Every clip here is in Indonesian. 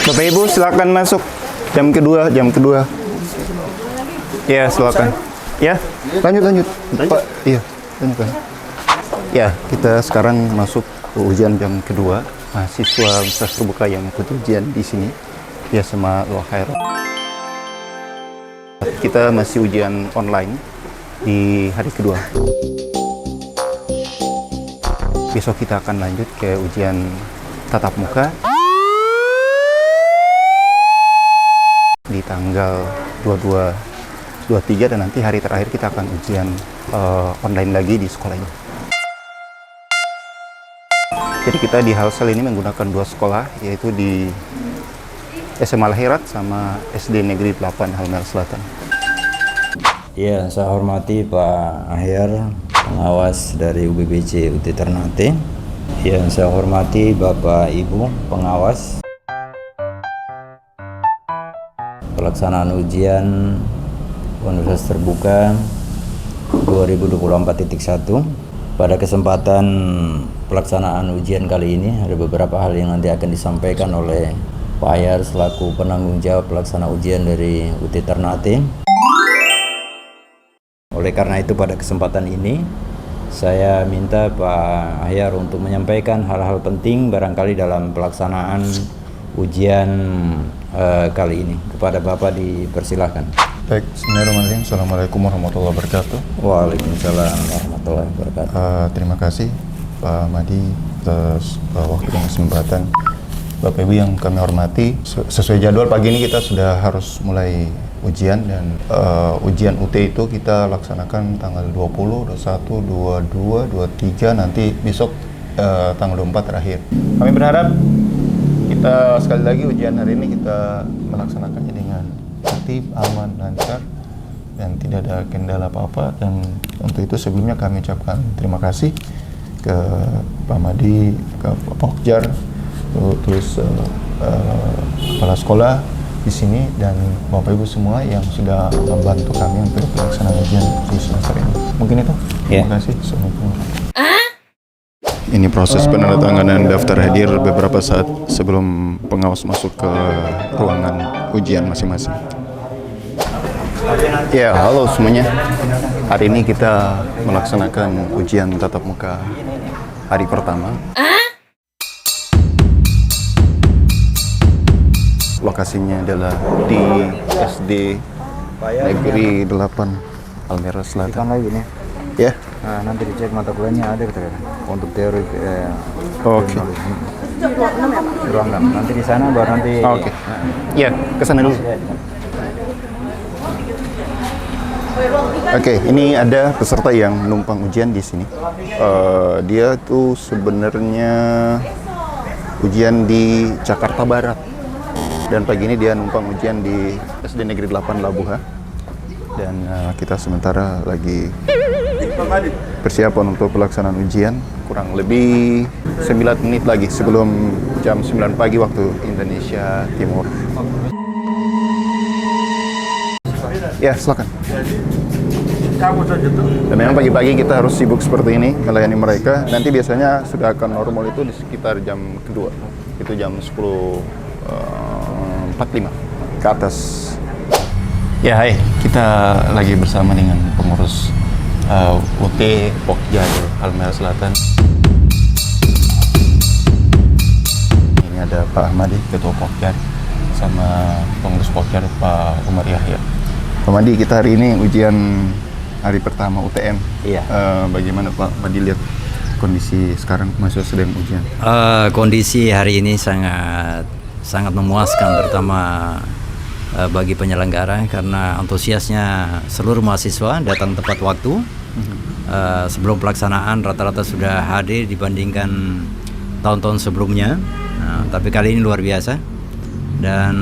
Bapak Ibu silakan masuk. Jam kedua. Ya, silakan. Ya, lanjut. Pak, iya, lanjut. Ya, kita sekarang masuk ke ujian jam kedua. Mahasiswa Universitas Terbuka yang ikut ujian di sini. Ya, sama lo khair. Kita masih ujian online di hari kedua. Besok kita akan lanjut ke ujian tatap muka di tanggal 22, 23 dan nanti hari terakhir kita akan ujian online lagi di sekolah ini. Jadi kita di Halsel ini menggunakan dua sekolah, yaitu di SMA Al-Khairat sama SD Negeri 8 Halmahera Selatan. Ya, saya hormati Pak Ahyar, pengawas dari UBBC UT Ternate. Ya, saya hormati Bapak Ibu pengawas. Pelaksanaan ujian Universitas Terbuka 2024.1. Pada kesempatan pelaksanaan ujian kali ini ada beberapa hal yang nanti akan disampaikan oleh Pak Ahyar selaku penanggung jawab pelaksana ujian dari UT Ternate. Oleh karena itu pada kesempatan ini saya minta Pak Ahyar untuk menyampaikan hal-hal penting barangkali dalam pelaksanaan ujian kali ini. Kepada Bapak dipersilahkan. Baik, bismillahirrahmanirrahim. Assalamualaikum warahmatullahi wabarakatuh. Waalaikumsalam warahmatullahi wabarakatuh. Terima kasih Pak Madi atas waktu dan kesempatan. Bapak Ibu yang kami hormati, sesuai jadwal pagi ini kita sudah harus mulai ujian dan ujian UT itu kita laksanakan tanggal 20, 21, 22, 23, nanti besok tanggal 24 terakhir. Kami berharap kita sekali lagi ujian hari ini kita melaksanakannya dengan tertib, aman, lancar, dan tidak ada kendala apa-apa. Dan untuk itu sebelumnya kami ucapkan terima kasih ke Pak Madi, ke Pak Pokjar, terus kepala sekolah di sini dan Bapak Ibu semua yang sudah membantu kami untuk pelaksanaan ujian di semester ini. Mungkin itu. Terima kasih. Assalamualaikum. Ini proses penandatanganan daftar hadir beberapa saat sebelum pengawas masuk ke ruangan ujian masing-masing. Ya, halo semuanya. Hari ini kita melaksanakan ujian tatap muka hari pertama. Lokasinya adalah di SD Negeri 8 Halmahera Selatan. Lagi nih. Ya. Nah, nanti dicek mata kuliahnya ada kita untuk teori. Oke. Ruang 6. Nanti di sana baru nanti. Oke. Ya, ke sana dulu. Oke, ini ada peserta yang numpang ujian di sini. Dia tuh sebenarnya ujian di Jakarta Barat. Dan pagi ini dia numpang ujian di SD Negeri 8 Labuha. Dan kita sementara lagi persiapan untuk pelaksanaan ujian. Kurang lebih 9 menit lagi sebelum jam 9 pagi waktu Indonesia Timur. Ya, silakan. Dan memang pagi-pagi kita harus sibuk seperti ini melayani mereka. Nanti biasanya sudah akan normal itu di sekitar jam kedua. Itu jam 10.45 ke atas. Ya, hai. Kita lagi bersama dengan pengurus UT Pokjar Halmahera Selatan. Ini ada Pak Ahmadi, Ketua Pokjar, sama pengurus Pokjar Pak Umar Yahya. Pak Madi, kita hari ini ujian hari pertama UTM. Iya. Bagaimana Pak Madi lihat kondisi sekarang mahasiswa sedang ujian? Kondisi hari ini sangat memuaskan, terutama bagi penyelenggara karena antusiasnya seluruh mahasiswa datang tepat waktu. Sebelum pelaksanaan rata-rata sudah hadir dibandingkan tahun-tahun sebelumnya. Tapi kali ini luar biasa dan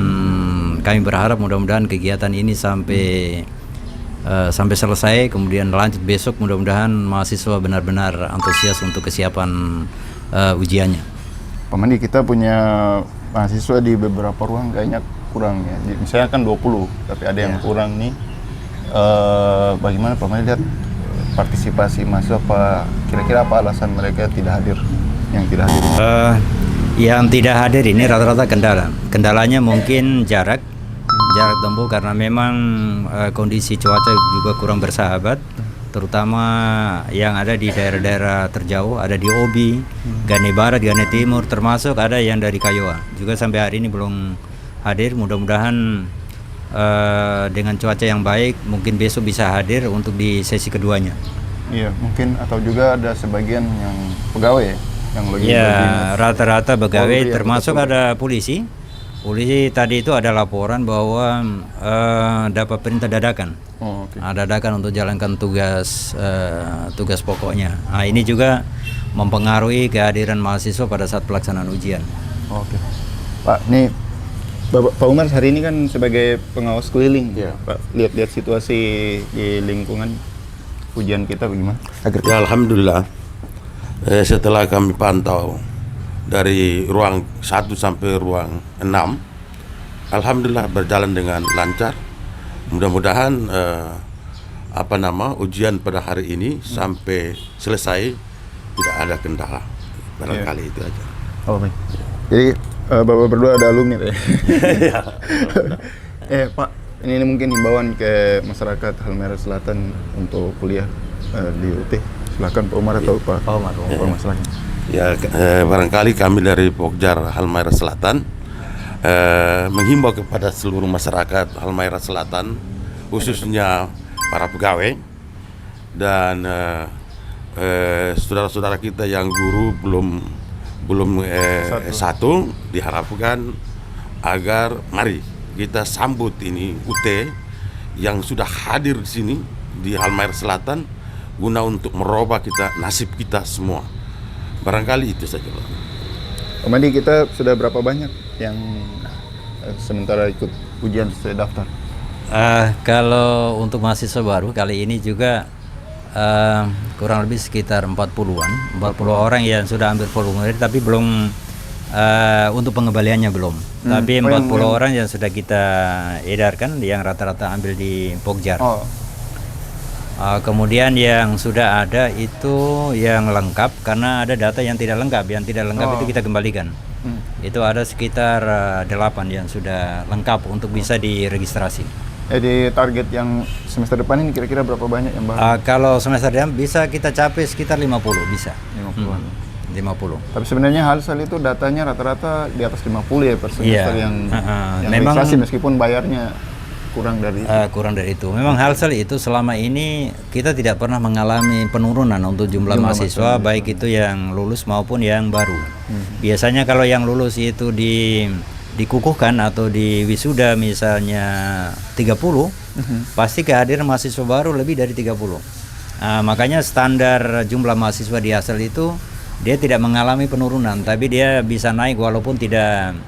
kami berharap mudah-mudahan kegiatan ini sampai selesai, kemudian lanjut besok, mudah-mudahan mahasiswa benar-benar antusias untuk kesiapan ujiannya. Pak Mandi, kita punya mahasiswa di beberapa ruang kayaknya kurang ya. Misalnya kan 20, tapi ada yang kurang nih. Bagaimana Pak Mandi lihat partisipasi mahasiswa, kira-kira apa alasan mereka tidak hadir, yang tidak hadir? Yang tidak hadir ini rata-rata kendala. Kendalanya mungkin jarak tempuh karena memang kondisi cuaca juga kurang bersahabat, terutama yang ada di daerah-daerah terjauh, ada di Obi, Gane Barat, Gane Timur, termasuk ada yang dari Kayoa. Juga sampai hari ini belum hadir. Mudah-mudahan dengan cuaca yang baik, mungkin besok bisa hadir untuk di sesi keduanya. Iya, mungkin atau juga ada sebagian yang pegawai ya, yang lagi Ya, berdinas. rata-rata pegawai, Polri, termasuk atau ada polisi. Polisi tadi itu ada laporan bahwa dapat perintah dadakan. Oh, oke. Dadakan untuk jalankan tugas pokoknya. Nah, ini juga mempengaruhi kehadiran mahasiswa pada saat pelaksanaan ujian. Oke. Pak, nih Pak Umar hari ini kan sebagai pengawas keliling. Iya. Pak, lihat-lihat situasi di lingkungan ujian kita bagaimana? Ya, alhamdulillah. Setelah kami pantau dari ruang 1 sampai ruang 6, alhamdulillah berjalan dengan lancar. Mudah-mudahan ujian pada hari ini sampai selesai tidak ada kendala. Barangkali itu aja. Oh, baik. Jadi Bapak berdua ada alumni ya? Pak, ini mungkin himbauan ke masyarakat Halmahera Selatan untuk kuliah di UT. Silakan Pak Umar atau Pak Umar silakan. Ya, barangkali kami dari Pokjar Halmahera Selatan menghimbau kepada seluruh masyarakat Halmahera Selatan, khususnya para pegawai dan saudara-saudara kita yang guru belum S1, diharapkan agar mari kita sambut ini UT yang sudah hadir di sini di Halmahera Selatan guna untuk merubah nasib kita semua. Barangkali itu saja, Pak. Om Andi, kita sudah berapa banyak yang sementara ikut ujian sesuai daftar? Kalau untuk mahasiswa baru kali ini juga kurang lebih sekitar 40-an, 40 orang yang sudah ambil formulir, tapi belum untuk pengembaliannya belum. Tapi 40 orang yang sudah kita edarkan, yang rata-rata ambil di Pokjar. Oh. Kemudian yang sudah ada itu yang lengkap, karena ada data yang tidak lengkap. Yang tidak lengkap itu kita kembalikan. Itu ada sekitar 8 yang sudah lengkap untuk bisa diregistrasi. Jadi target yang semester depan ini kira-kira berapa banyak yang baru? Kalau semester depan bisa kita capai sekitar 50 bisa. 50-an. 50. Tapi sebenarnya Halsel itu datanya rata-rata di atas 50 ya per semester yang memang registrasi, meskipun bayarnya kurang dari itu. Memang Halsel itu selama ini kita tidak pernah mengalami penurunan untuk jumlah mahasiswa, baik itu yang lulus maupun yang baru. Biasanya kalau yang lulus itu dikukuhkan atau di wisuda misalnya 30, pasti kehadiran mahasiswa baru lebih dari 30. Makanya standar jumlah mahasiswa di Halsel itu dia tidak mengalami penurunan, tapi dia bisa naik walaupun tidak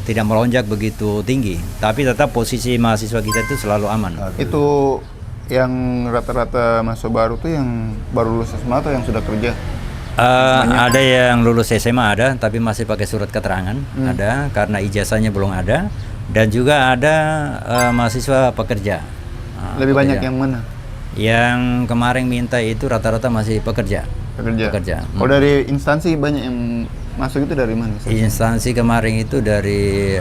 tidak melonjak begitu tinggi, tapi tetap posisi mahasiswa kita itu selalu aman. Itu yang rata-rata mahasiswa baru tuh yang baru lulus SMA atau yang sudah kerja? Ada yang lulus SMA ada, tapi masih pakai surat keterangan, ada karena ijazahnya belum ada, dan juga ada mahasiswa pekerja. Lebih banyak yang mana? Yang kemarin minta itu rata-rata masih pekerja. Kalau dari instansi banyak yang masuk itu dari mana? Instansi kemarin itu dari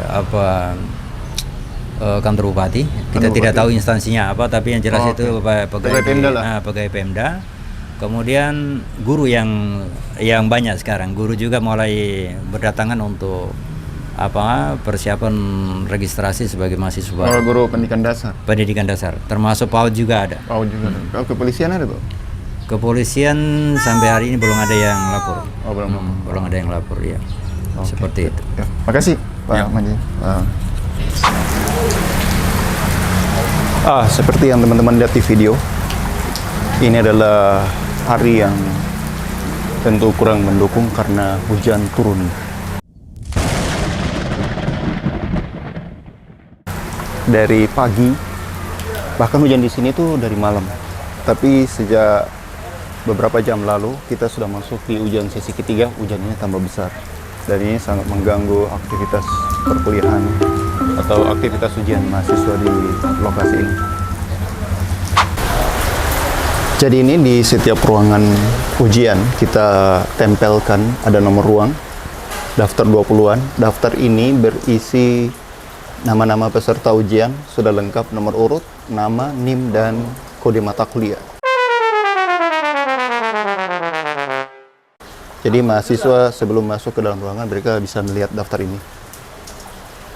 kantor bupati. Kita tidak tahu instansinya apa, tapi yang jelas itu pegawai Pemda. Kemudian guru yang banyak sekarang. Guru juga mulai berdatangan untuk persiapan registrasi sebagai mahasiswa baru. Guru pendidikan dasar. Pendidikan dasar. Termasuk PAUD juga ada. PAUD juga. Kalau kepolisian ada, Pak? Kepolisian sampai hari ini belum ada yang lapor. Oh, belum ada yang lapor ya. Seperti itu. Ya. Makasih Pak Manji. Seperti yang teman-teman lihat di video, ini adalah hari yang tentu kurang mendukung karena hujan turun. Dari pagi, bahkan hujan di sini tuh dari malam. Tapi sejak beberapa jam lalu kita sudah masuk di ujian sesi ketiga, hujannya tambah besar. Dan ini sangat mengganggu aktivitas perkuliahan atau aktivitas ujian mahasiswa di lokasi ini. Jadi ini di setiap ruangan ujian kita tempelkan ada nomor ruang, daftar 20-an. Daftar ini berisi nama-nama peserta ujian, sudah lengkap nomor urut, nama, NIM, dan kode mata kuliah. Jadi mahasiswa sebelum masuk ke dalam ruangan mereka bisa melihat daftar ini.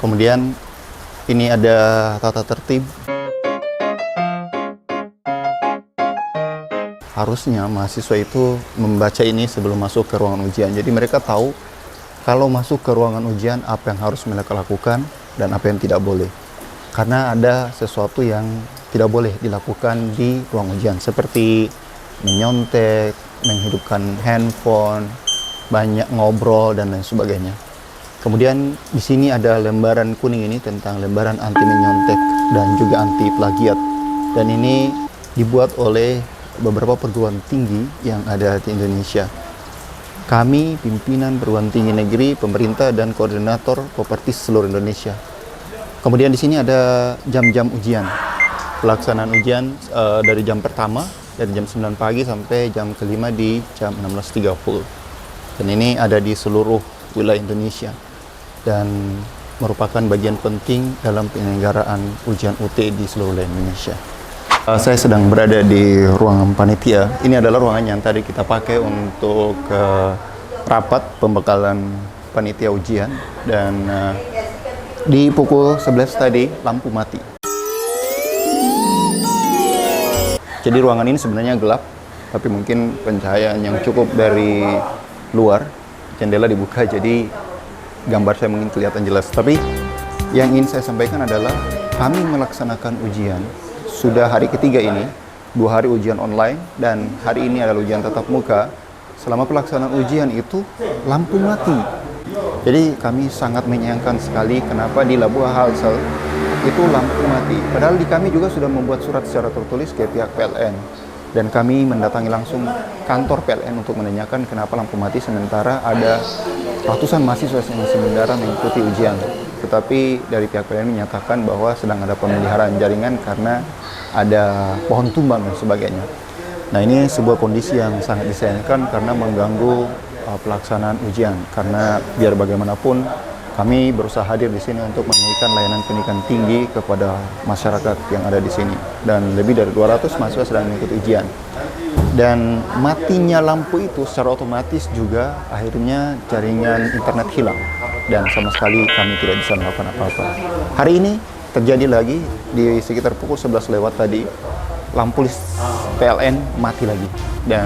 Kemudian ini ada tata tertib. Harusnya mahasiswa itu membaca ini sebelum masuk ke ruangan ujian. Jadi mereka tahu kalau masuk ke ruangan ujian apa yang harus mereka lakukan dan apa yang tidak boleh. Karena ada sesuatu yang tidak boleh dilakukan di ruang ujian seperti menyontek, menghidupkan handphone, banyak ngobrol dan lain sebagainya. Kemudian di sini ada lembaran kuning ini tentang lembaran anti menyontek dan juga anti plagiat. Dan ini dibuat oleh beberapa perguruan tinggi yang ada di Indonesia. Kami pimpinan perguruan tinggi negeri, pemerintah, dan koordinator Kopertis seluruh Indonesia. Kemudian di sini ada jam-jam ujian. Pelaksanaan ujian dari jam pertama, dari jam 9 pagi sampai jam kelima di jam 16.30. Dan ini ada di seluruh wilayah Indonesia. Dan merupakan bagian penting dalam penyelenggaraan ujian UT di seluruh wilayah Indonesia. Saya sedang berada di ruangan panitia. Ini adalah ruangan yang tadi kita pakai untuk rapat pembekalan panitia ujian. Dan di pukul 11 tadi lampu mati. Jadi ruangan ini sebenarnya gelap, tapi mungkin pencahayaan yang cukup dari luar, jendela dibuka, jadi gambar saya mungkin kelihatan jelas. Tapi yang ingin saya sampaikan adalah kami melaksanakan ujian sudah hari ketiga ini, 2 hari ujian online, dan hari ini adalah ujian tatap muka. Selama pelaksanaan ujian itu, lampu mati. Jadi kami sangat menyayangkan sekali kenapa di Labuha Halsel itu lampu mati. Padahal di kami juga sudah membuat surat secara tertulis ke pihak PLN. Dan kami mendatangi langsung kantor PLN untuk menanyakan kenapa lampu mati sementara ada ratusan mahasiswa yang masih mendarat mengikuti ujian. Tetapi dari pihak PLN menyatakan bahwa sedang ada pemeliharaan jaringan karena ada pohon tumbang dan sebagainya. Nah, ini sebuah kondisi yang sangat disayangkan karena mengganggu pelaksanaan ujian. Karena biar bagaimanapun kami berusaha hadir di sini untuk memberikan layanan pendidikan tinggi kepada masyarakat yang ada di sini. Dan lebih dari 200 mahasiswa sedang mengikuti ujian. Dan matinya lampu itu secara otomatis juga akhirnya jaringan internet hilang. Dan sama sekali kami tidak bisa melakukan apa-apa. Hari ini terjadi lagi di sekitar pukul 11 lewat tadi, lampu PLN mati lagi. Dan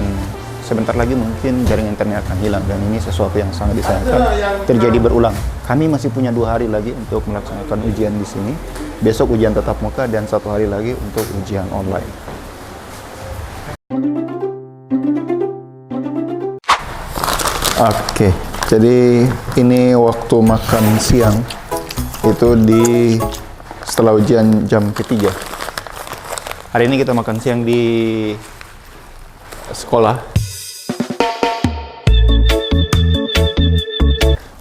sebentar lagi mungkin jaringan internet akan hilang. Dan ini sesuatu yang sangat disayangkan terjadi berulang. Kami masih punya 2 hari lagi untuk melaksanakan ujian di sini. Besok ujian tatap muka dan 1 hari lagi untuk ujian online. Oke, jadi ini waktu makan siang itu di setelah ujian jam ketiga. Hari ini kita makan siang di sekolah.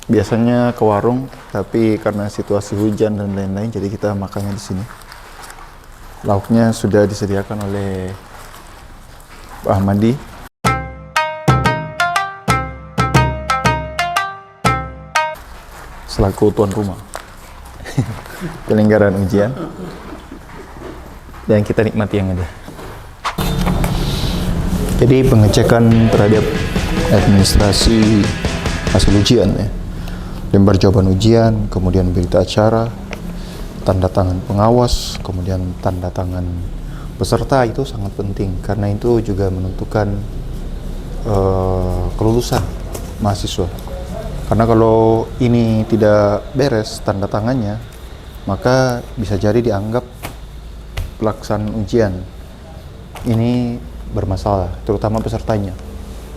Biasanya ke warung, tapi karena situasi hujan dan lain-lain, jadi kita makannya di sini. Lauknya sudah disediakan oleh Pak Ahmadi. Selaku tuan rumah penyelenggaraan ujian, dan kita nikmati yang ada. Jadi pengecekan terhadap administrasi hasil ujian ya, lembar jawaban ujian, kemudian berita acara, tanda tangan pengawas, kemudian tanda tangan peserta itu sangat penting karena itu juga menentukan kelulusan mahasiswa. Karena kalau ini tidak beres tanda tangannya, maka bisa jadi dianggap pelaksanaan ujian ini bermasalah, terutama pesertanya,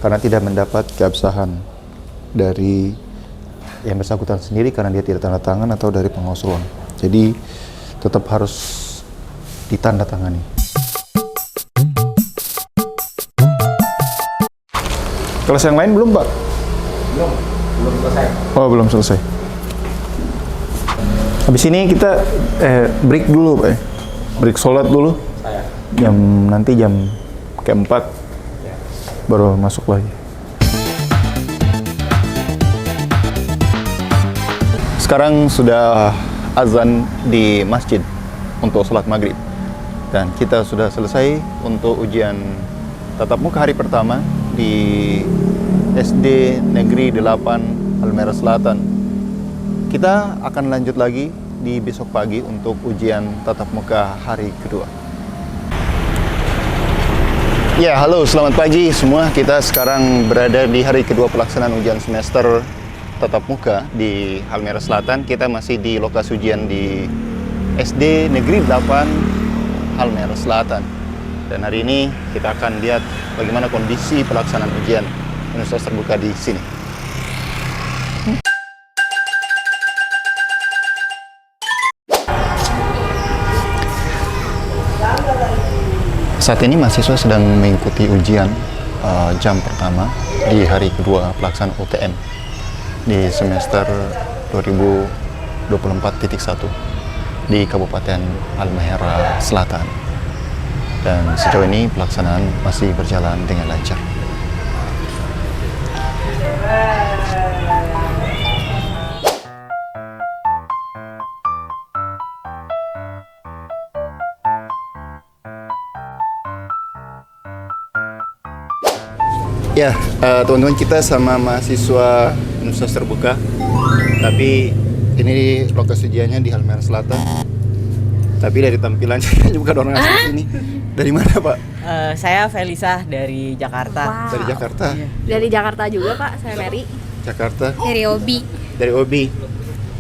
karena tidak mendapat keabsahan dari yang bersangkutan sendiri karena dia tidak tanda tangan atau dari pengawas ruang. Jadi tetap harus ditandatangani. Kelas yang lain belum, Pak? Belum selesai. Oh, belum selesai. Habis ini kita break dulu, Pak. Break sholat dulu. Nanti jam keempat baru masuk lagi. Sekarang sudah azan di masjid untuk sholat maghrib dan kita sudah selesai untuk ujian tatap muka hari pertama di SD Negeri 8 Halmahera Selatan. Kita akan lanjut lagi di besok pagi untuk ujian tatap muka hari kedua. Ya, halo, selamat pagi semua. Kita sekarang berada di hari kedua pelaksanaan ujian semester tatap muka di Halmahera Selatan. Kita masih di lokasi ujian di SD Negeri 8 Halmahera Selatan. Dan hari ini kita akan lihat bagaimana kondisi pelaksanaan ujian universitas terbuka di sini. Saat ini mahasiswa sedang mengikuti ujian jam pertama di hari kedua pelaksanaan UTM di semester 2024.1 di Kabupaten Halmahera Selatan. Dan sejauh ini pelaksanaan masih berjalan dengan lancar. Ya, teman-teman, kita sama mahasiswa Universitas Terbuka, tapi ini lokasi ujiannya di Halmahera Selatan. Tapi dari tampilannya bukan orang asli sini. Dari mana, Pak? Saya Felisa dari Jakarta. Wow. Dari Jakarta. Dari Jakarta juga, Pak. Saya Mary. Jakarta. Dari Obi. Dari Obi.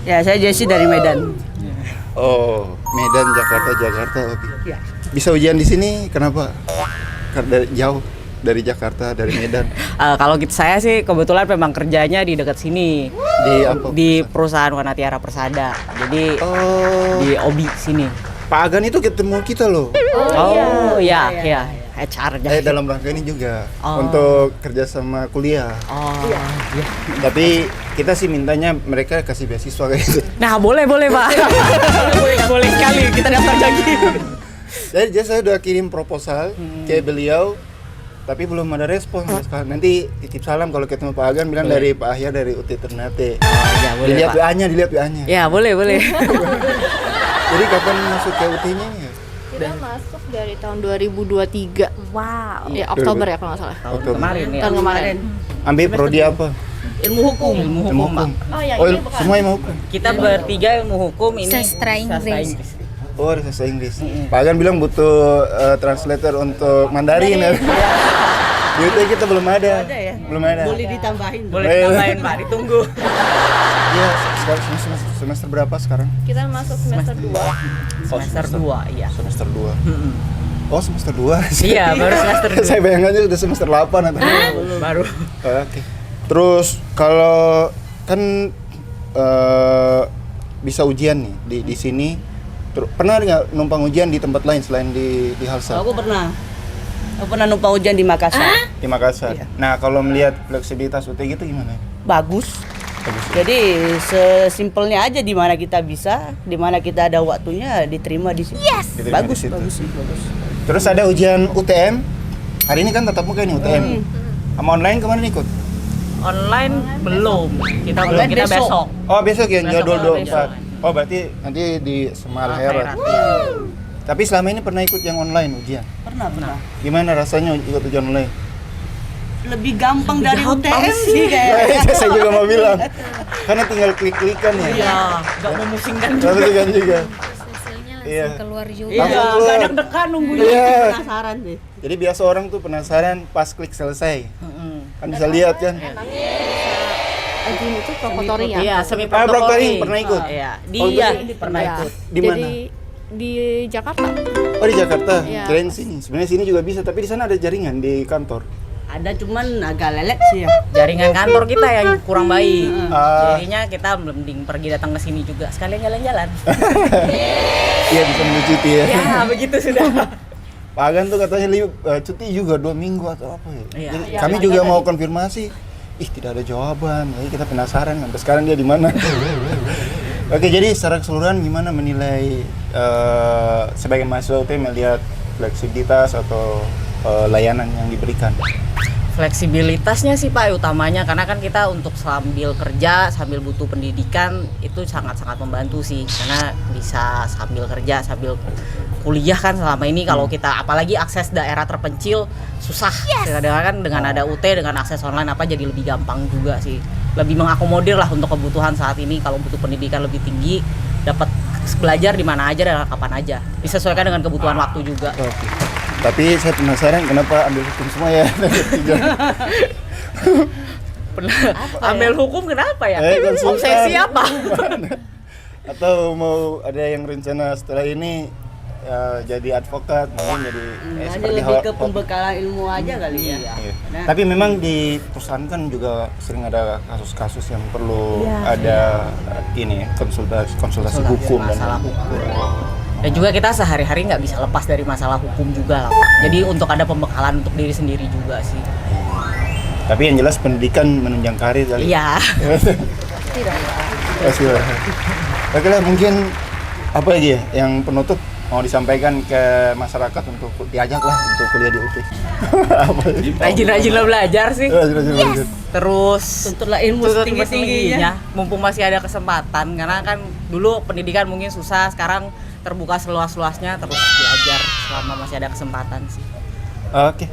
Ya, saya Jesse dari Medan. Oh, Medan, Jakarta, Obi. Ya. Bisa ujian di sini, kenapa? Karena jauh dari Jakarta, dari Medan. Kalau saya sih kebetulan memang kerjanya di dekat sini. Di apa? Di perusahaan Wana Tiara Persada. Jadi di Obi sini. Pak Agan itu ketemu kita loh. Oh iya. HR aja. Dalam rangka ini juga Oh. untuk kerjasama kuliah. Oh. Iya. Tapi kita sih mintanya mereka kasih beasiswa kayak gitu. Nah, boleh Pak. boleh sekali kita daftar lagi. Jadi saya udah kirim proposal ke beliau, tapi belum ada respon sampai sekarang. Nanti titip salam kalau ketemu Pak Agan, bilang dari Pak Ahya dari UT Ternate. Ya, boleh, Dilihat Pak. WA-nya, Ya, boleh. Jadi kapan masuk ke UT-nya ya? Kita masuk dari tahun 2023. Wow. Ya, Oktober ya kalau nggak salah. Tahun kemarin ya. Tahun kemarin. Ambil prodi apa? Ilmu hukum, Pak. Oh, yang Oh, ini bukan. semua ilmu hukum. Kita bertiga ilmu hukum, ini Sastra Inggris. Oh, ada bahasa Inggris. Pak Agan bilang butuh translator untuk Mandarin ya. Di UT kita belum ada. ya? Belum ada. Boleh ditambahin Pak, ditunggu. Iya, sekarang semester berapa sekarang? Kita masuk semester 2. Semester 2, iya. Semester 2. Oh, semester 2. Iya, baru semester 2. Saya bayangkannya udah semester 8 atau Baru. Oke. Terus kalau kan bisa ujian nih di sini. Pernah nggak numpang ujian di tempat lain selain di Halsa? Aku pernah numpang ujian di Makassar. Di Makassar. Iya. Nah, kalau melihat fleksibilitas UT gitu gimana? Bagus. Jadi sesimpelnya aja di mana kita bisa, di mana kita ada waktunya diterima di sini. Yes. Diterima Bagus, di situ. bagus. Terus ada ujian UTM. Hari ini kan tatap muka nih UTM. Sama online kemarin ikut? Online belum. Kita besok. Oh, besok ya, Besok, jadwal besok. 24. Oh, berarti nanti di Semarang. Tapi selama ini pernah ikut yang online ujian? Pernah. Gimana rasanya ikut ujian online? Lebih gampang dari UTM sih kayaknya. Saya juga mau bilang. Karena tinggal klik-klikan ya. Iya, nggak memusingkan Klik-klikan juga. Hasilnya langsung Iya. keluar juga. Iya, Langsung keluar. nggak deg-degan nunggunya. Iya. Penasaran sih. Jadi biasa orang tuh penasaran pas klik selesai. Kan bisa lihat kan. Izin itu promotori ya. Iya, semi proctoring pernah ikut? Iya, Oh, dia jadi- pernah Ya. ikut. Di mana? Jadi di Jakarta. Oh, di Jakarta. Iya. Kirain sini. Sebenarnya sini juga bisa, tapi di sana ada jaringan di kantor. Ada cuman agak lelet sih ya. Jaringan kantor kita yang kurang baik. Jadinya kita mending pergi datang ke sini juga sekalian jalan-jalan. Iya, bisa menucuti ya. Ya, begitu sudah. Pak Agan tuh katanya cuti juga 2 minggu atau apa ya. Iya. Jadi Iya, kami iya, juga iya. mau konfirmasi. Tidak ada jawaban. Jadi kita penasaran sampai sekarang dia di mana. Oke, jadi secara keseluruhan gimana menilai sebagai mahasiswa UT melihat fleksibilitas atau layanan yang diberikan? Fleksibilitasnya sih Pak utamanya, karena kan kita untuk sambil kerja, sambil butuh pendidikan itu sangat-sangat membantu sih, karena bisa sambil kerja, sambil kuliah kan selama ini kalau kita apalagi akses daerah terpencil susah. Kadang-kadang kan dengan ada UT, dengan akses online apa jadi lebih gampang juga sih. Lebih mengakomodir lah untuk kebutuhan saat ini, kalau butuh pendidikan lebih tinggi, dapat belajar di mana aja dan kapan aja. Disesuaikan dengan kebutuhan waktu juga. Oke. Tapi saya penasaran kenapa ambil hukum semua ya? Ambil hukum kenapa ya? Konsultan. Obsesi apa? Atau mau ada yang rencana setelah ini jadi advokat, mungkin jadi seperti lebih ke pembekalan ilmu aja kali ya. Iya. Tapi memang di perusahaan kan juga sering ada kasus-kasus yang perlu ada ini konsultasi hukum dan masalah hukum. Dan juga kita sehari-hari nggak bisa lepas dari masalah hukum juga lah Pak. Jadi untuk ada pembekalan untuk diri sendiri juga sih. Tapi yang jelas pendidikan menunjang karir kali. Iya. Pasti lah. Oke lah, mungkin apa lagi ya yang penutup mau disampaikan ke masyarakat untuk diajak lah untuk kuliah di UT. Rajin-rajin lah belajar sih. Rajin-rajin. Terus Tuntutlah ilmu setinggi-tingginya. mumpung masih ada kesempatan, karena kan dulu pendidikan mungkin susah, sekarang terbuka seluas-luasnya, terus belajar selama masih ada kesempatan sih. Oke.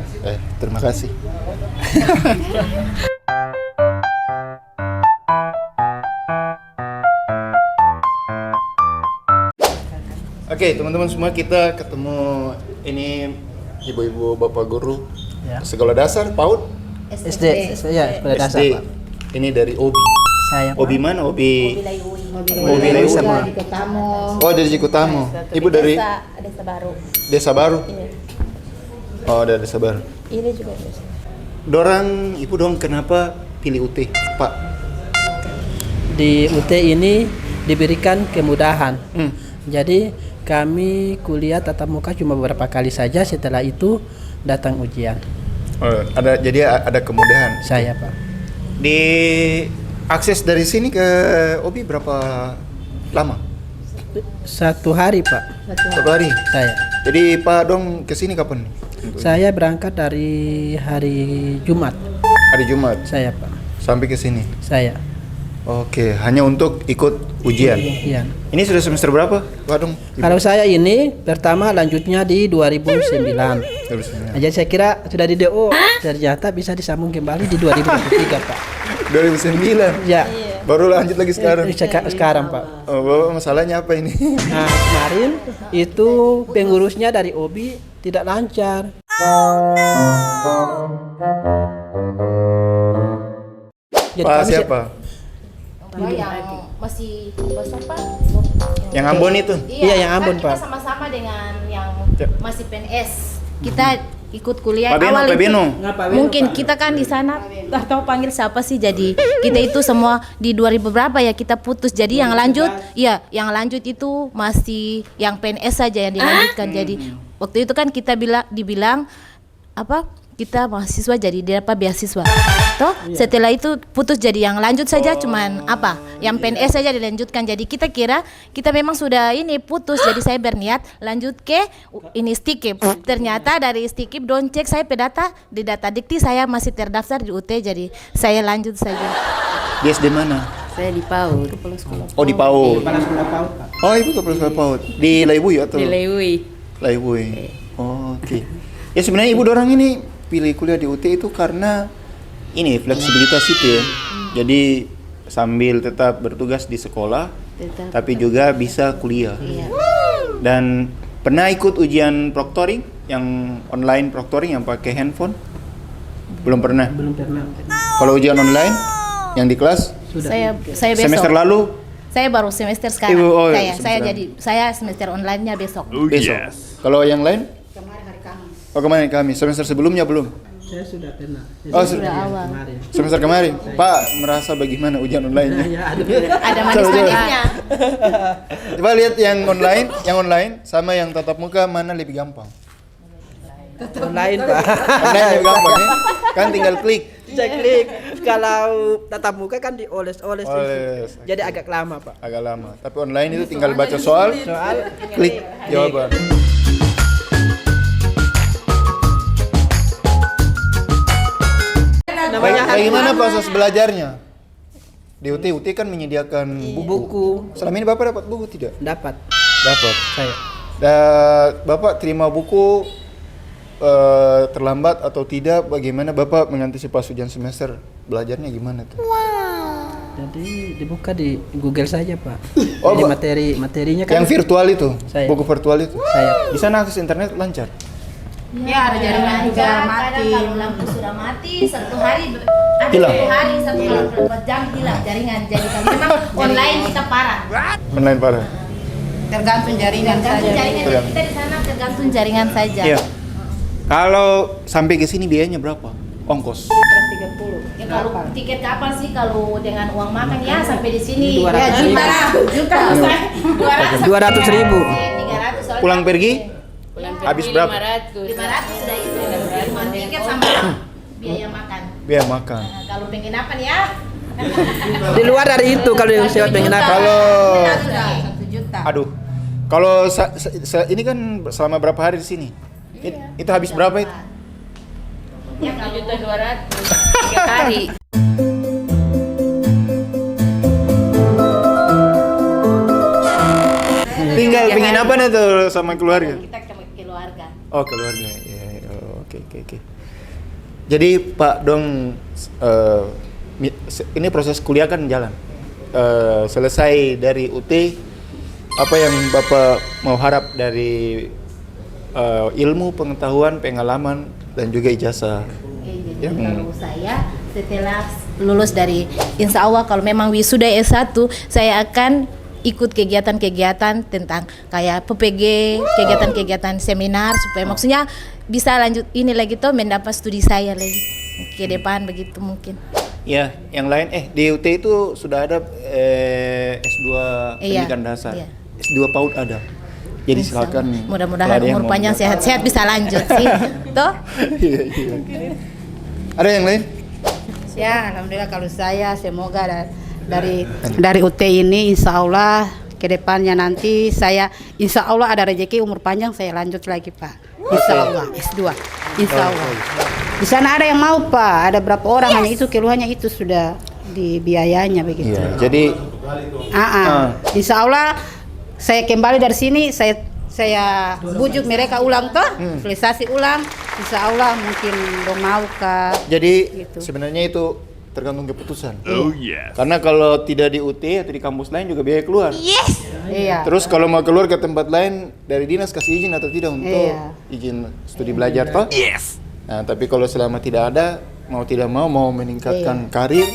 Terima kasih. Oke, teman-teman semua, kita ketemu ini ibu-ibu bapak guru sekolah dasar PAUD SD, ya sekolah dasar SD. Pak. Ini dari OBI. Saya OBI mana? OBI Laiwi sama. Oh, dari Cikutamo. Ibu dari Desa Baru. Desa Baru. Iya. Oh, dari Desa Baru. Ini juga desa. Dorang, ibu dong kenapa pilih UT, Pak? di UT ini diberikan kemudahan. Jadi kami kuliah tatap muka cuma beberapa kali saja, setelah itu datang ujian. Jadi ada kemudahan. Saya Pak. Di akses dari sini ke OBI berapa lama? 1 hari Pak. 1 hari. Saya. Jadi Pak dong ke sini kapan? Saya berangkat dari hari Jumat. Hari Jumat. Saya Pak. Sampai ke sini. Saya. Oke, hanya untuk ikut ujian. Iya. Ini sudah semester berapa, Pak dong? Kalau saya ini pertama lanjutnya di 2009. Jadi saya kira sudah di DO, ternyata bisa disambung kembali di 2023 Pak. 2009. Ya. Baru lanjut lagi sekarang. Sekarang Pak. Oh, Bapak masalahnya apa ini? Nah, kemarin itu pengurusnya dari OBI tidak lancar. Jadi Pak kami siapa? Yang masih apa? Yang Ambon itu? Iya, yang Ambon, Kan kita Pak. sama-sama dengan yang Ya. masih PNS. Kita ikut kuliah Pak Beno, awal Pak itu. Beno. Mungkin kita kan di sana nggak tahu panggil siapa sih, jadi kita itu semua di 2000 berapa ya kita putus. Jadi yang lanjut, ya yang lanjut itu masih yang PNS saja yang dilanjutkan. Jadi waktu itu kan kita dibilang apa? Kita mahasiswa jadi dapat beasiswa. Toh setelah itu putus jadi yang lanjut saja cuman apa? Yang PNS saja dilanjutkan. Jadi kita kira kita memang sudah ini putus. Jadi saya berniat lanjut ke ini Stikip. Ternyata dari Stikip don't cek saya pedata di data dikti saya masih terdaftar di UT, jadi saya lanjut saja. Di SD mana? Saya di PAUD. Oh, di PAUD. Oh, ibu kepala sekolah PAUD. Di Laiwui atau? Di Laiwui. Laiwui. Oh, oke. Ya sebenarnya ibu dorang ini pilih kuliah di UT itu karena ini fleksibilitas itu ya. Jadi sambil tetap bertugas di sekolah, tapi juga bisa kuliah. Iya. Dan pernah ikut ujian proctoring yang online proctoring yang pakai handphone? Belum pernah. belum pernah. Kalau ujian online yang di kelas Saya besok. semester lalu Saya baru semester sekarang. Ibu, oh, saya semester online-nya besok. besok. Kalau yang lain? Oh, kemarin Kamis. Semester sebelumnya belum? Saya sudah pernah. Oh, Sudah awal. Kemarin. semester kemarin. Pak, merasa bagaimana ujian online-nya? Ya, Ada manis-manisnya. Coba lihat yang online sama yang tatap muka mana lebih gampang? online Pak. Online lebih gampang ya? Kan tinggal klik. Saya klik. Kalau tatap muka kan dioles-oles. Oles. Jadi agak lama Pak. Agak lama. Tapi online itu tinggal baca soal, klik jawaban. Bagaimana proses belajarnya? Di UT kan menyediakan Buku Selama ini Bapak dapat buku tidak? dapat Dapat. saya. Bapak terima buku terlambat atau tidak? Bagaimana Bapak mengantisipasi ujian semester? Belajarnya gimana tuh? Jadi dibuka di Google saja, Pak. Oh, Jadi materinya kan Yang virtual itu? Saya. Buku virtual itu? saya. Di sana akses internet lancar? Ya, ada jaringan juga mati. Kalau lampu sudah mati, satu hari ada Hilang. 1 hari, 1 jam hilang jaringan. Jadi kalau memang online kita parah. Online parah? Tergantung jaringan Tergantung saja. jaringan. Kita di sana tergantung jaringan saja. Iya. Kalau sampai ke sini biayanya berapa? Ongkos? 130. Ya, kalau tiket kapal sih kalau dengan uang makan ya sampai di sini 200 juta. 200.000. 300. Pulang pergi? Habis berapa? 500 sudah itu. Cuma tiket sama biaya makan. Biaya makan. Nah, kalau penginapan ya Di luar dari itu kalau yang sewa penginapan. Kalau 1 juta. aduh, kalau ini kan selama berapa hari di sini? Itu habis berapa itu? ya kalau 1.200.000 3 hari. Tinggal penginapan itu sama keluarga? kita keluarga. Oh, keluarga. Ya, oke. Jadi Pak Dong, ini proses kuliah kan jalan. Selesai dari UT, apa yang Bapak mau harap dari ilmu, pengetahuan, pengalaman, dan juga ijazah? Jadi kalau saya setelah lulus dari insya Allah kalau memang wisuda S1 saya akan ikut kegiatan-kegiatan tentang kayak PPG, kegiatan-kegiatan seminar supaya maksudnya bisa lanjut ini lagi tuh mendapat studi saya lagi ke depan begitu mungkin. Ya, yang lain di UT itu sudah ada S2 pendidikan dasar. Iya. S2 PAUD ada. Jadi silakan. Mudah-mudahan kalau ada yang umur mau panjang mendaftar. sehat-sehat bisa lanjut sih. Toh? Iya. Ada yang lain? Ya, alhamdulillah kalau saya semoga dari UT ini insya Allah ke depannya nanti saya insya Allah ada rezeki umur panjang saya lanjut lagi Pak. Insya Allah S2. Insya Allah. Di sana ada yang mau Pak, ada berapa orang hanya itu keluhannya itu sudah di biayanya begitu. Iya, jadi Insya Allah saya kembali dari sini saya bujuk mereka ulang toh, sosialisasi ulang. Insya Allah mungkin dong mau kah. Jadi Gitu. sebenarnya itu tergantung keputusan. Oh yes. Karena kalau tidak di UT atau di kampus lain juga biaya keluar. Iya. Terus kalau mau keluar ke tempat lain dari dinas kasih izin atau tidak untuk Iya. izin studi belajar toh? Yes. Nah, tapi kalau selama tidak ada, mau tidak mau meningkatkan karir,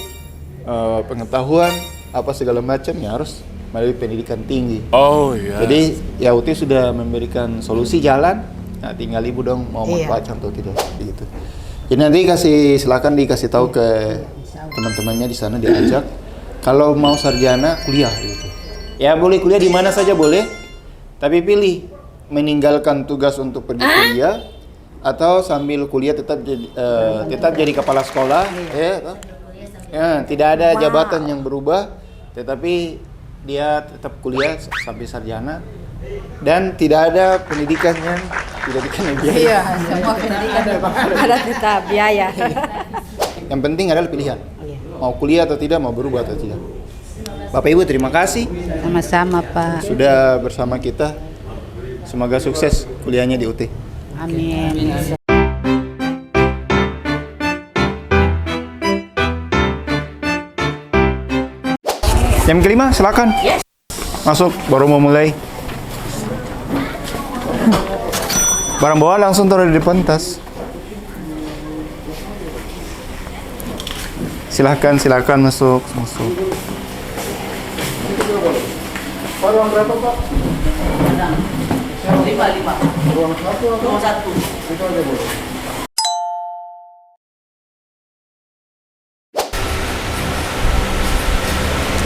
pengetahuan, apa segala macam ya harus melalui pendidikan tinggi. Oh yes. Jadi ya UT sudah memberikan solusi jalan, nah tinggal ibu dong mau Iya. manfaatkan atau tidak gitu. Jadi nanti silakan dikasih tahu ke teman-temannya di sana diajak. Kalau mau sarjana kuliah gitu. Ya boleh kuliah di mana saja boleh, tapi pilih meninggalkan tugas untuk pergi kuliah atau sambil kuliah tetap jadi kepala sekolah, ya tidak ada jabatan yang berubah, tetapi dia tetap kuliah sampai sarjana dan tidak ada pendidikan yang tidak dikenai biaya. Iya, semua pendidikan ada tetap biaya. Yang penting adalah pilihan. Mau kuliah atau tidak, mau berubah atau tidak. Bapak Ibu terima kasih Sama-sama Pak. sudah bersama kita. Semoga sukses kuliahnya di UT. Amin. Jam kelima silakan. Masuk baru mau mulai. Barang bawaan langsung taruh di depan tas. Silakan masuk. Ruang berapa Pak? 5. Ruang 1 atau 1? Itu aja boleh.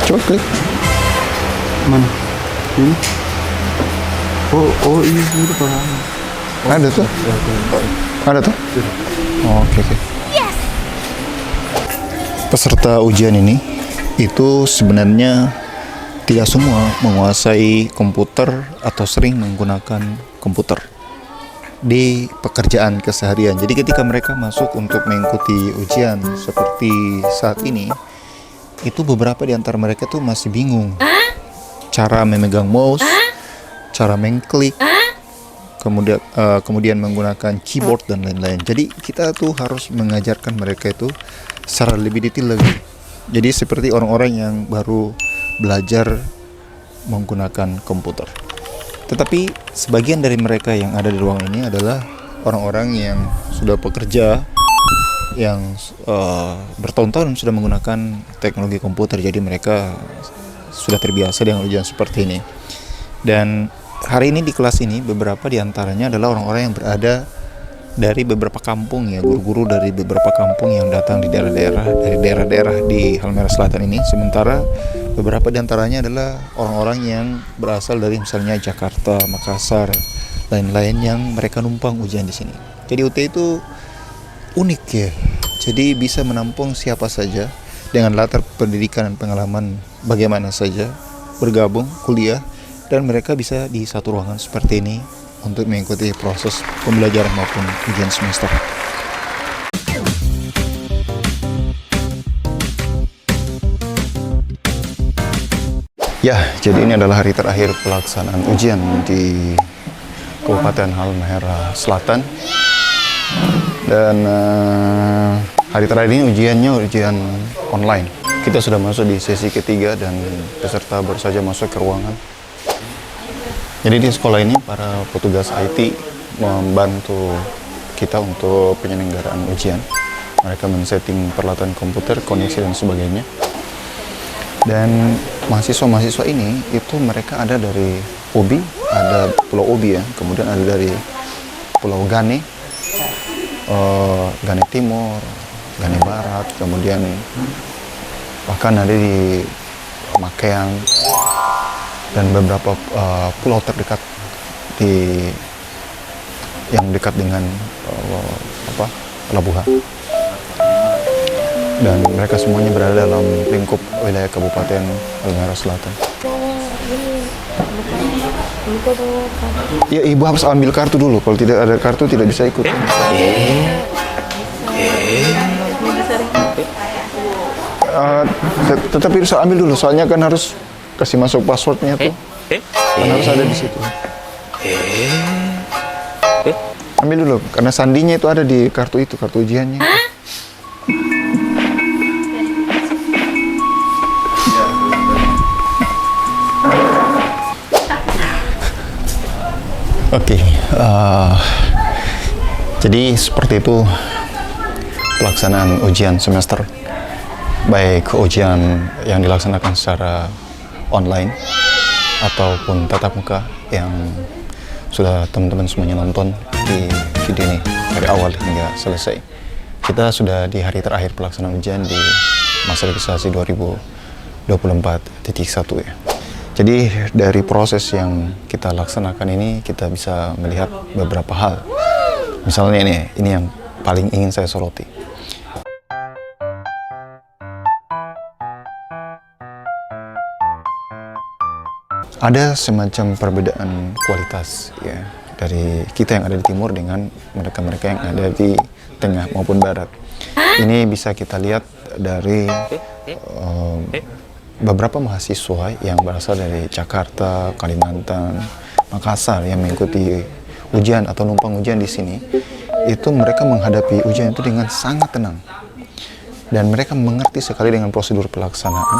Coba klik. Mana? Ini? Oh iya itu Pak. Ada tuh? Ada tuh? Oh, oke. Peserta ujian ini itu sebenarnya tidak semua menguasai komputer atau sering menggunakan komputer. di pekerjaan keseharian. Jadi ketika mereka masuk untuk mengikuti ujian seperti saat ini, itu beberapa di antara mereka tuh masih bingung cara memegang mouse, cara mengklik, kemudian menggunakan keyboard dan lain-lain. Jadi kita tuh harus mengajarkan mereka itu secara lebih detail lagi. Jadi seperti orang-orang yang baru belajar menggunakan komputer. Tetapi sebagian dari mereka yang ada di ruangan ini adalah orang-orang yang sudah bekerja, yang bertahun-tahun sudah menggunakan teknologi komputer. Jadi mereka sudah terbiasa dengan ujian seperti ini. Dan hari ini di kelas ini beberapa di antaranya adalah orang-orang yang berada dari beberapa kampung ya, guru-guru dari beberapa kampung yang datang di daerah-daerah di Halmahera Selatan ini. Sementara beberapa di antaranya adalah orang-orang yang berasal dari misalnya Jakarta, Makassar, lain-lain yang mereka numpang ujian di sini. Jadi UT itu unik ya. Jadi bisa menampung siapa saja dengan latar pendidikan dan pengalaman bagaimana saja bergabung kuliah, dan mereka bisa di satu ruangan seperti ini untuk mengikuti proses pembelajaran maupun ujian semester. Ya, jadi ini adalah hari terakhir pelaksanaan ujian di Kabupaten Halmahera Selatan. Dan hari terakhir ini ujian online. Kita sudah masuk di sesi ketiga dan peserta baru saja masuk ke ruangan. Jadi di sekolah ini para petugas IT membantu kita untuk penyelenggaraan ujian. Mereka men-setting peralatan komputer, koneksi dan sebagainya. Dan mahasiswa-mahasiswa ini itu mereka ada dari Obi, ada Pulau Obi ya, kemudian ada dari Pulau Gane, Gane Timur, Gane Barat, kemudian bahkan ada di Makeang dan beberapa pulau terdekat yang dekat dengan pelabuhan. Dan mereka semuanya berada dalam lingkup wilayah Kabupaten Halmahera Selatan. Ya, ibu harus ambil kartu dulu. Kalau tidak ada kartu tidak bisa ikut. Tetapi harus ambil dulu, soalnya kan harus kasih masuk passwordnya tuh. Kan harus ada di situ. Ambil dulu, karena sandinya itu ada di kartu itu, kartu ujiannya. Oke, jadi seperti itu pelaksanaan ujian semester, baik ujian yang dilaksanakan secara online ataupun tatap muka yang sudah teman-teman semuanya nonton di video ini dari awal hingga selesai. Kita sudah di hari terakhir pelaksanaan ujian di masa registrasi 2024.1 ya. Jadi dari proses yang kita laksanakan ini kita bisa melihat beberapa hal. Misalnya ini yang paling ingin saya soroti. Ada semacam perbedaan kualitas ya dari kita yang ada di timur dengan mereka-mereka yang ada di tengah maupun barat. Ini bisa kita lihat dari beberapa mahasiswa yang berasal dari Jakarta, Kalimantan, Makassar yang mengikuti ujian atau numpang ujian di sini, itu mereka menghadapi ujian itu dengan sangat tenang. Dan mereka mengerti sekali dengan prosedur pelaksanaan,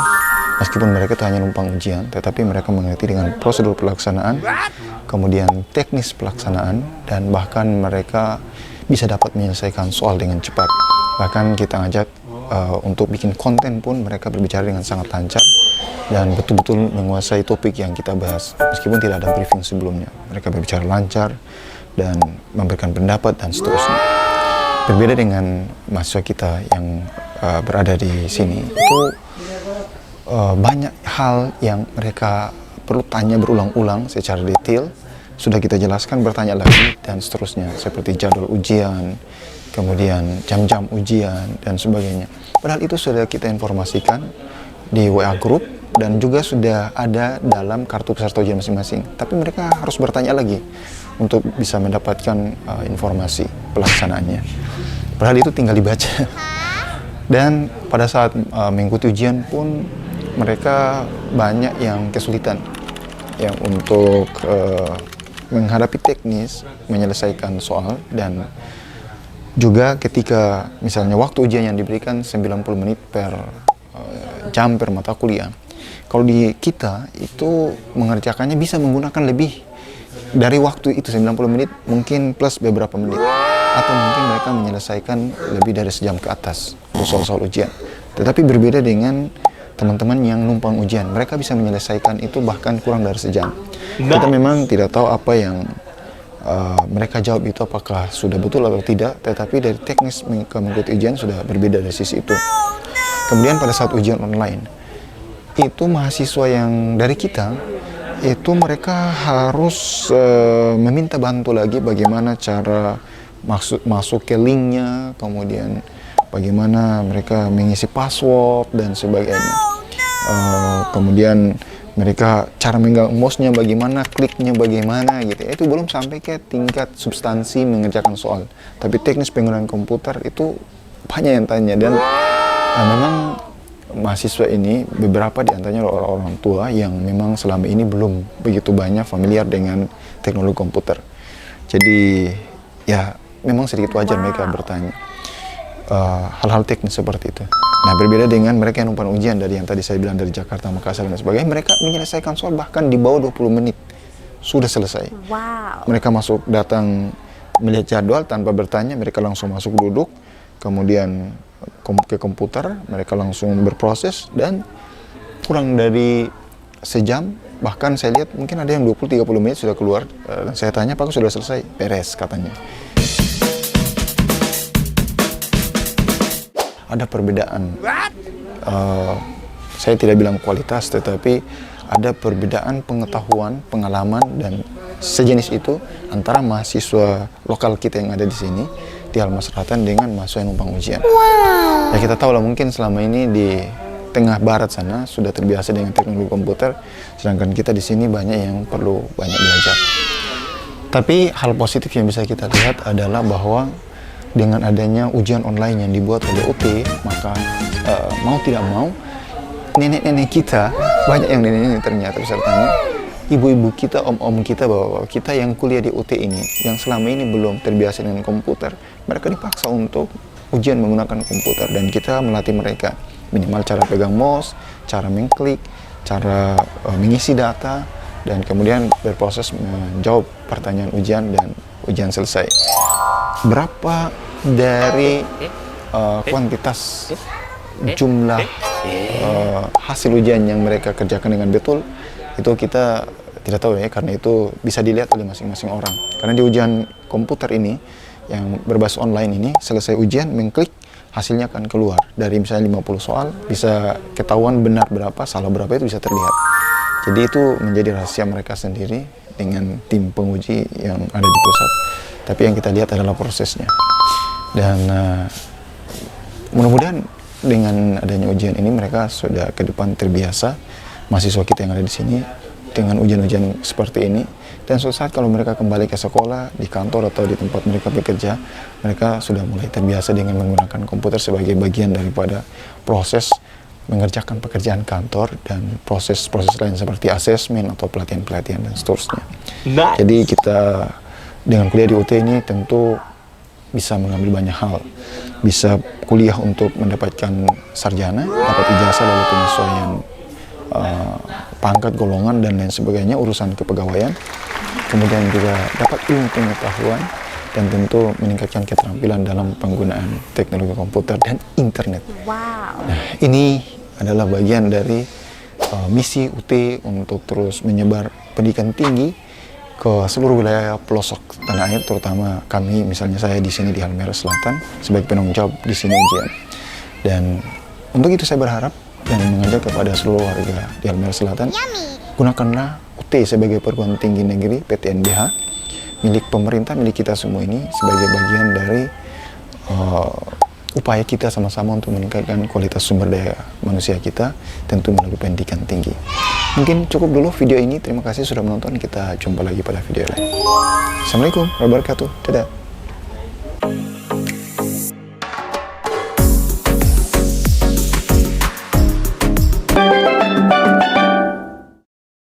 meskipun mereka hanya numpang ujian, tetapi mereka mengerti dengan prosedur pelaksanaan, kemudian teknis pelaksanaan, dan bahkan mereka bisa dapat menyelesaikan soal dengan cepat. Bahkan kita ajak untuk bikin konten pun mereka berbicara dengan sangat lancar dan betul-betul menguasai topik yang kita bahas meskipun tidak ada briefing sebelumnya. Mereka berbicara lancar dan memberikan pendapat dan seterusnya. Berbeda dengan mahasiswa kita yang berada di sini, itu banyak hal yang mereka perlu tanya berulang-ulang secara detail. Sudah kita jelaskan, bertanya lagi dan seterusnya, seperti jadwal ujian, kemudian jam-jam ujian dan sebagainya. Padahal itu sudah kita informasikan di WA group dan juga sudah ada dalam kartu peserta ujian masing-masing. Tapi mereka harus bertanya lagi untuk bisa mendapatkan informasi pelaksanaannya. Padahal itu tinggal dibaca. Dan pada saat mengikuti ujian pun mereka banyak yang kesulitan yang untuk menghadapi teknis, menyelesaikan soal, dan juga ketika misalnya waktu ujian yang diberikan 90 menit per jam per mata kuliah. Kalau di kita itu mengerjakannya bisa menggunakan lebih dari waktu itu 90 menit, mungkin plus beberapa menit. Atau mungkin mereka menyelesaikan lebih dari sejam ke atas untuk soal-soal ujian. Tetapi berbeda dengan teman-teman yang numpang ujian. Mereka bisa menyelesaikan itu bahkan kurang dari sejam. Kita memang tidak tahu apa yang mereka jawab itu apakah sudah betul atau tidak, tetapi dari teknis mengikuti ujian sudah berbeda dari sisi itu. Kemudian pada saat ujian online, itu mahasiswa yang dari kita, itu mereka harus meminta bantu lagi bagaimana cara masuk ke linknya, kemudian bagaimana mereka mengisi password dan sebagainya. Kemudian mereka cara megang mouse-nya bagaimana, kliknya bagaimana gitu. Itu belum sampai ke tingkat substansi mengerjakan soal. Tapi teknis penggunaan komputer itu banyak yang tanya, dan memang mahasiswa ini beberapa di antaranya orang tua yang memang selama ini belum begitu banyak familiar dengan teknologi komputer. Jadi ya memang sedikit wajar mereka bertanya hal-hal teknis seperti itu. Nah, berbeda dengan mereka yang numpang ujian dari yang tadi saya bilang dari Jakarta, Makassar dan sebagainya, mereka menyelesaikan soal bahkan di bawah 20 menit sudah selesai. Mereka datang melihat jadwal tanpa bertanya, mereka langsung masuk duduk, kemudian ke komputer, mereka langsung berproses, dan kurang dari sejam, bahkan saya lihat mungkin ada yang 20-30 menit sudah keluar, dan saya tanya, Pak, sudah selesai? Beres, katanya. Ada perbedaan, saya tidak bilang kualitas, tetapi ada perbedaan pengetahuan, pengalaman, dan sejenis itu antara mahasiswa lokal kita yang ada di sini, di Halmahera Selatan, dengan mahasiswa yang numpang ujian. Ya kita tahu lah, mungkin selama ini di tengah barat sana sudah terbiasa dengan teknologi komputer, sedangkan kita di sini banyak yang perlu banyak belajar. Tapi hal positif yang bisa kita lihat adalah bahwa dengan adanya ujian online yang dibuat oleh UT, maka mau tidak mau nenek-nenek kita, banyak yang nenek-nenek ternyata pesertanya, ibu-ibu kita, om-om kita, bahwa kita yang kuliah di UT ini, yang selama ini belum terbiasa dengan komputer, mereka dipaksa untuk ujian menggunakan komputer, dan kita melatih mereka minimal cara pegang mouse, cara mengklik, cara mengisi data, dan kemudian berproses menjawab pertanyaan ujian, dan ujian selesai. Berapa dari kuantitas jumlah hasil ujian yang mereka kerjakan dengan betul, itu kita tidak tahu ya, karena itu bisa dilihat oleh masing-masing orang. Karena di ujian komputer ini yang berbasis online ini, selesai ujian mengklik, hasilnya akan keluar. Dari misalnya 50 soal bisa ketahuan benar berapa, salah berapa, itu bisa terlihat. Jadi itu menjadi rahasia mereka sendiri dengan tim penguji yang ada di pusat. Tapi yang kita lihat adalah prosesnya. Dan mudah-mudahan dengan adanya ujian ini mereka sudah ke depan terbiasa, mahasiswa kita yang ada di sini, dengan ujian-ujian seperti ini. Dan suatu saat kalau mereka kembali ke sekolah, di kantor atau di tempat mereka bekerja, mereka sudah mulai terbiasa dengan menggunakan komputer sebagai bagian daripada proses mengerjakan pekerjaan kantor dan proses-proses lain seperti asesmen atau pelatihan-pelatihan dan seterusnya. Jadi kita dengan kuliah di UT ini tentu bisa mengambil banyak hal. Bisa kuliah untuk mendapatkan sarjana, dapat ijazah lalu penyesuaian pangkat, golongan, dan lain sebagainya, urusan kepegawaian. Kemudian juga dapat ilmu pengetahuan dan tentu meningkatkan keterampilan dalam penggunaan teknologi komputer dan internet. Nah, ini adalah bagian dari misi UT untuk terus menyebar pendidikan tinggi ke seluruh wilayah pelosok tanah air, terutama kami, misalnya saya di sini di Halmahera Selatan sebagai penanggung jawab di sini ujian. Dan untuk itu saya berharap dan mengajak kepada seluruh warga di Halmahera Selatan, gunakanlah UT sebagai perguruan tinggi negeri PTNBH milik pemerintah, milik kita semua ini, sebagai bagian dari upaya kita sama-sama untuk meningkatkan kualitas sumber daya manusia kita, tentu melalui pendidikan tinggi. Mungkin cukup dulu video ini. Terima kasih sudah menonton. Kita jumpa lagi pada video lain. Assalamualaikum warahmatullahi wabarakatuh. Dadah.